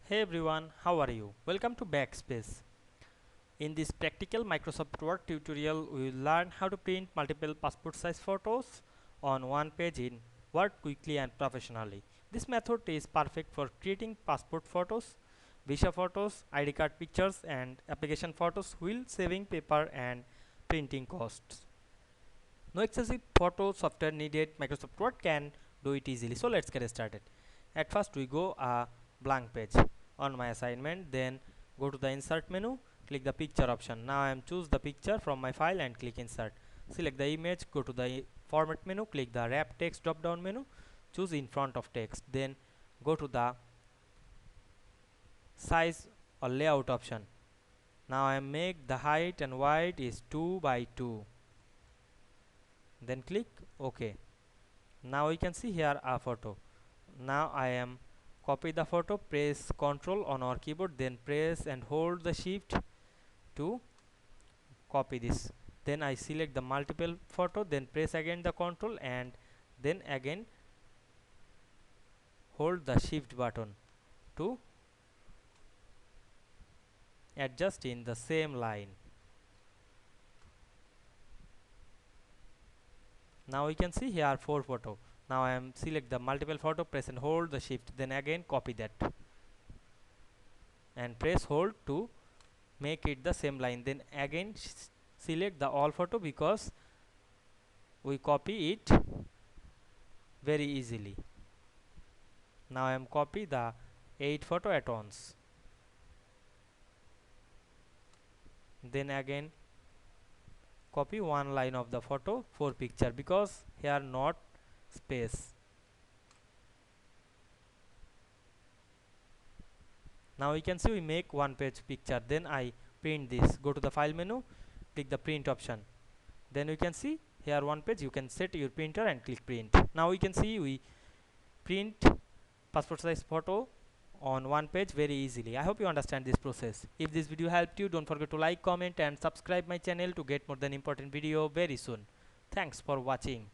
Hey everyone, how are you? Welcome to Backspace. In this practical Microsoft Word tutorial, we will learn how to print multiple passport size photos on one page in Word quickly and professionally. This method is perfect for creating passport photos, visa photos, ID card pictures and application photos while saving paper and printing costs. No excessive photo software needed. Microsoft Word can do it easily. So let's get started. At first we go a blank page on my assignment, then go to the insert menu, click the picture option. Now I am choose the picture from my file and click insert. Select the image, go to the format menu, click the wrap text drop down menu, choose in front of text, then go to the size or layout option. Now I make the height and width is 2 by 2, then click OK. Now we can see here a photo. Now I am copy the photo, press Ctrl on our keyboard, then press and hold the shift to copy this. Then I select the multiple photo, then press again the Ctrl and then again hold the shift button to adjust in the same line. Now we can see here 4 photo. Now I am select the multiple photo, press and hold the shift, then again copy that and press hold to make it the same line, then again select the all photo because we copy it very easily. Now I am copy the 8 photo at once, then again copy one line of the photo for picture because here not space. Now we can see we make one page picture, then I print this. Go to the file menu, click the print option, then we can see here one page. You can set your printer and click print. Now we can see we print passport size photo on one page very easily. I hope you understand this process. If this video helped you, don't forget to like, comment and subscribe my channel to get more than important video very soon. Thanks for watching.